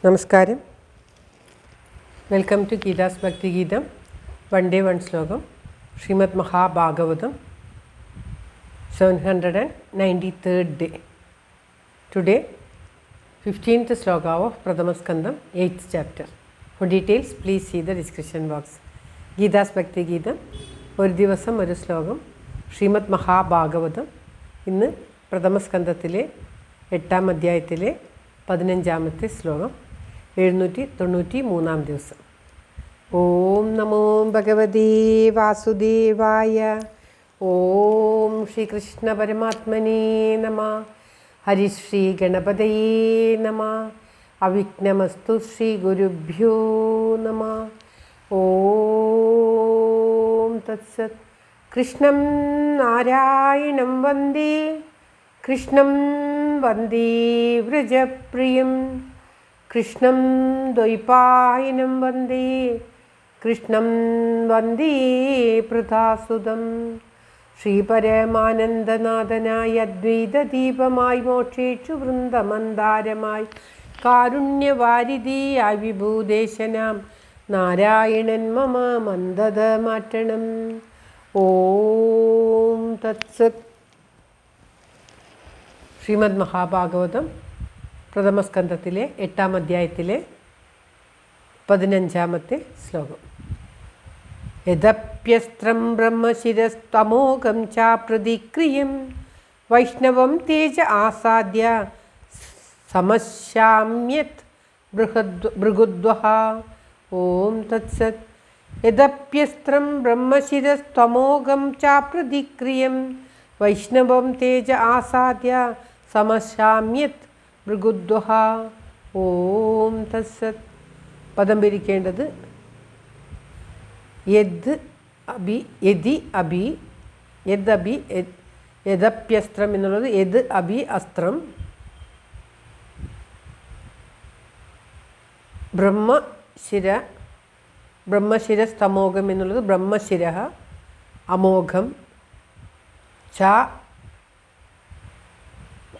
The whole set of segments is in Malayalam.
നമസ്കാരം. വെൽക്കം ടു ഗീതാസ് ഭക്തിഗീതം. വൺ ഡേ വൺ ശ്ലോകം. ശ്രീമദ് Mahabhagavatam 793rd day. Today 15th sloka of Pradhamaskandam 8th chapter. For details please see the description box. Geetha's Bhakthigeetham ഒരു ദിവസം ഒരു ശ്ലോകം. ശ്രീമദ് മഹാഭാഗവതം ഇന്ന് പ്രഥമസ്കന്ധത്തിലെ 8ാം അധ്യായത്തിലെ 15ാമത്തെ ശ്ലോകം. 793 ദിവസം. ഓം നമോ ഭഗവതേ വാസുദേവായ. ഓം ശ്രീകൃഷ്ണ പരമാത്മനേ നമഃ. ഹരിശ്രീ ഗണപതയേ നമഃ. അവിഘ്നമസ്തു ശ്രീ ഗുരുഭ്യോ നമഃ. ഓം തത്സത്. കൃഷ്ണം നാരായണം വന്ദേ കൃഷ്ണം വന്ദേ വ്രജപ്രിയം കൃഷ്ണം ദ്വൈപായനം വന്ദേ കൃഷ്ണം വന്ദേ പൃഥാസുതം. ശ്രീപരമാനന്ദനാഥനായ അദ്വൈതദീപമായി മോക്ഷേഷു വൃന്ദമന്ദാരമായി കാരുണ്യവാരിധിയായി വിഭൂദേശനാം നാരായണൻ മമ മന്ദത മാറ്റണം. ഓം തത്സത്. ശ്രീമദ് മഹാഭാഗവതം പ്രഥമസ്കന്ധത്തിലെ 8ാം അധ്യായത്തിലെ 15ാമത്തെ ശ്ലോകം. യദപ്യസ്ത്രം ബ്രഹ്മശിരസ്തമോഘം ചാപ്രതിക്രിയം വൈഷ്ണവം തേജ ആസാദ്യ സമശ്യാമ്യത് ഭൃഗുദ്വഹ. ഓം തത്സത്. യദപ്യസ്ത്രം ബ്രഹ്മശിരസ്തമോഘം ചാപ്രതിക്രിയം വൈഷ്ണവം തേജ ആസാദ്യ സമശ്യാമ്യത് ഭൃഗുദ്വഹ. ഓം തത്സത്. പദം പിരിക്കേണ്ടത് യദ് അഭി യദി അഭി യദ് അഭി യദപ്യസ്ത്രം എന്നുള്ളത് യദ് അഭി അസ്ത്രം. ബ്രഹ്മശിരസ്തമോഘം എന്നുള്ളത് ബ്രഹ്മശിര അമോഘം ച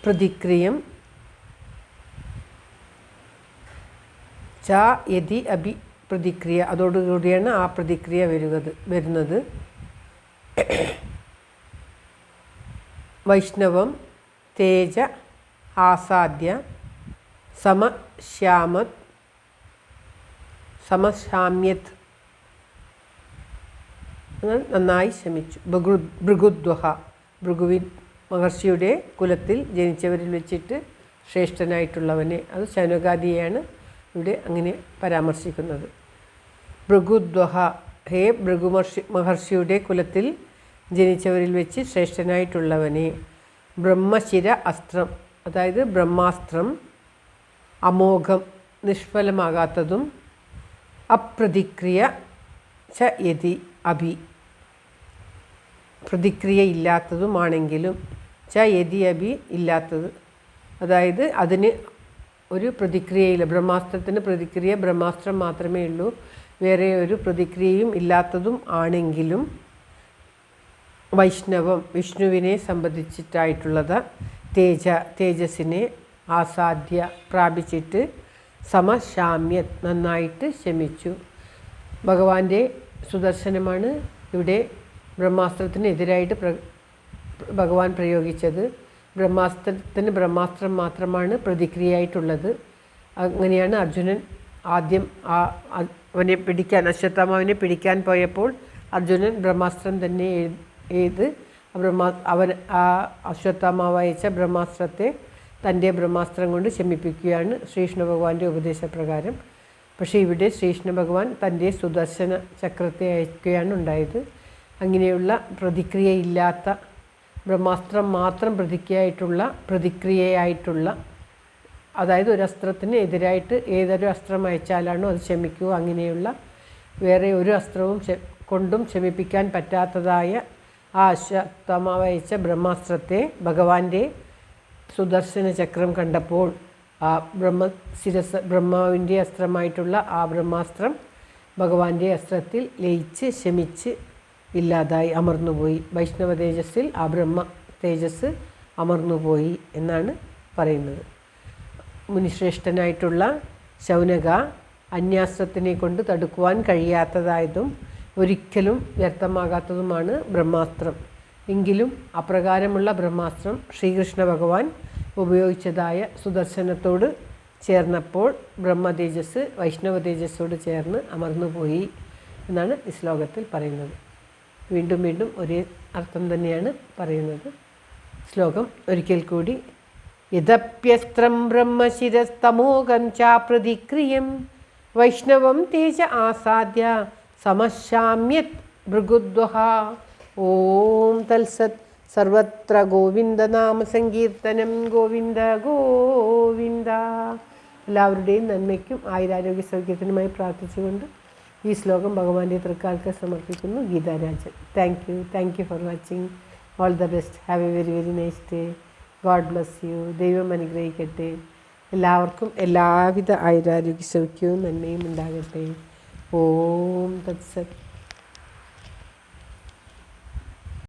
പ്രതിക്രിയം ച യതി അഭി പ്രതിക്രിയ. അതോടുകൂടിയാണ് ആ പ്രതിക്രിയ വരുന്നത്. വൈഷ്ണവം തേജ ആസാദ്യ സമശ്യാമ്യത് നന്നായി ശമിച്ചു. ഭൃഗുദ്വഹ ഭൃഗുവിൻ മഹർഷിയുടെ കുലത്തിൽ ജനിച്ചവരിൽ വെച്ചിട്ട് ശ്രേഷ്ഠനായിട്ടുള്ളവനെ. അത് ശൗനകാദിയെയാണ് ഇവിടെ അങ്ങനെ പരാമർശിക്കുന്നത്. ഭൃഗുദ്വഹ, ഹേ ഭൃഗു മഹർഷിയുടെ കുലത്തിൽ ജനിച്ചവരിൽ വെച്ച് ശ്രേഷ്ഠനായിട്ടുള്ളവനെ. ബ്രഹ്മശിര അസ്ത്രം, അതായത് ബ്രഹ്മാസ്ത്രം, അമോഘം നിഷ്ഫലമാകാത്തതും, അപ്രതിക്രിയ ച യതി അഭി പ്രതിക്രിയ ഇല്ലാത്തതുമാണെങ്കിലും, ച യതി അഭി ഇല്ലാത്തത്, അതായത് അതിന് ഒരു പ്രതിക്രിയയില്ല. ബ്രഹ്മാസ്ത്രത്തിന് പ്രതിക്രിയ ബ്രഹ്മാസ്ത്രം മാത്രമേ ഉള്ളൂ, വേറെ ഒരു പ്രതിക്രിയയും ഇല്ലാത്തതും ആണെങ്കിലും വൈഷ്ണവം വിഷ്ണുവിനെ സംബന്ധിച്ചിട്ടായിട്ടുള്ളത് തേജസ്സിനെ ആസാദ്യ പ്രാപിച്ചിട്ട് സമശാമ്യത് നന്നായിട്ട് ശമിച്ചു. ഭഗവാന്റെ സുദർശനമാണ് ഇവിടെ ബ്രഹ്മാസ്ത്രത്തിന് എതിരായിട്ട് ഭഗവാൻ പ്രയോഗിച്ചത്. ബ്രഹ്മാസ്ത്രത്തിന് ബ്രഹ്മാസ്ത്രം മാത്രമാണ് പ്രതിക്രിയയായിട്ടുള്ളത്. അങ്ങനെയാണ് അർജുനൻ ആദ്യം അവനെ പിടിക്കാൻ, അശ്വത്ഥാമാവിനെ പിടിക്കാൻ പോയപ്പോൾ അർജുനൻ ബ്രഹ്മാസ്ത്രം തന്നെ അവൻ ആ അശ്വത്ഥാമാവ് അയച്ച ബ്രഹ്മാസ്ത്രത്തെ തൻ്റെ ബ്രഹ്മാസ്ത്രം കൊണ്ട് ശമിപ്പിക്കുകയാണ് ശ്രീകൃഷ്ണ ഭഗവാന്റെ ഉപദേശപ്രകാരം. പക്ഷേ ഇവിടെ ശ്രീകൃഷ്ണ ഭഗവാൻ തൻ്റെ സുദർശന ചക്രത്തെ അയക്കുകയാണ് ഉണ്ടായത്. അങ്ങനെയുള്ള പ്രതിക്രിയയില്ലാത്ത ബ്രഹ്മാസ്ത്രം മാത്രം പ്രതിക്രിയയായിട്ടുള്ള, അതായത് ഒരു അസ്ത്രത്തിന് എതിരായിട്ട് ഏതൊരു അസ്ത്രം അയച്ചാലാണോ അത് ശമിക്കുക, അങ്ങനെയുള്ള വേറെ ഒരു അസ്ത്രവും കൊണ്ടും ശമിപ്പിക്കാൻ പറ്റാത്തതായ ആ അശ്വത്ഥാമാവ് അയച്ച ബ്രഹ്മാസ്ത്രത്തെ ഭഗവാന്റെ സുദർശന ചക്രം കണ്ടപ്പോൾ ആ ബ്രഹ്മാവിൻ്റെ അസ്ത്രമായിട്ടുള്ള ആ ബ്രഹ്മാസ്ത്രം ഭഗവാന്റെ അസ്ത്രത്തിൽ ലയിച്ച് ശമിച്ച് ഇല്ലാതായി അമർന്നുപോയി. വൈഷ്ണവ തേജസ്സിൽ ആ ബ്രഹ്മ തേജസ് അമർന്നുപോയി എന്നാണ് പറയുന്നത്. മുനിശ്രേഷ്ഠനായിട്ടുള്ള ശൗനക അന്യാസ്ത്രത്തിനെ കൊണ്ട് തടുക്കുവാൻ കഴിയാത്തതായതും ഒരിക്കലും വ്യർത്ഥമാകാത്തതുമാണ് ബ്രഹ്മാസ്ത്രം. എങ്കിലും അപ്രകാരമുള്ള ബ്രഹ്മാസ്ത്രം ശ്രീകൃഷ്ണ ഭഗവാൻ ഉപയോഗിച്ചതായ സുദർശനത്തോട് ചേർന്നപ്പോൾ ബ്രഹ്മതേജസ് വൈഷ്ണവ തേജസ്സോട് ചേർന്ന് അമർന്നുപോയി എന്നാണ് ഈ ശ്ലോകത്തിൽ പറയുന്നത്. വീണ്ടും വീണ്ടും ഒരേ അർത്ഥം തന്നെയാണ് പറയുന്നത്. ശ്ലോകം ഒരിക്കൽ കൂടി. യദപ്യസ്ത്രം ബ്രഹ്മശിരസ്തമോകം ചാപ്രതിക്രിയം വൈഷ്ണവം തേജ ആസാദ്യ സമശാമ്യത് ഭൃഗുദ്വഹ. ഓം തത്സത്. സർവത്ര ഗോവിന്ദനാമ സങ്കീർത്തനം. ഗോവിന്ദ ഗോവിന്ദ. എല്ലാവരുടെയും നന്മയ്ക്കും ആയുരാരോഗ്യ സൗഖ്യത്തിനുമായി പ്രാർത്ഥിച്ചുകൊണ്ട് ഈ ശ്ലോകം ഭഗവാന്റെ തൃക്കാൽക്ക് സമർപ്പിക്കുന്നു. Geetha Rajan. Thank you for watching. All the best. Have A very very nice day. God bless you. ദൈവം അനുഗ്രഹിക്കട്ടെ. എല്ലാവർക്കും എല്ലാവിധ ആയുരാരോഗ്യ സൗഖ്യവും നന്മയും ഉണ്ടാകട്ടെ. ഓം തത്സത്.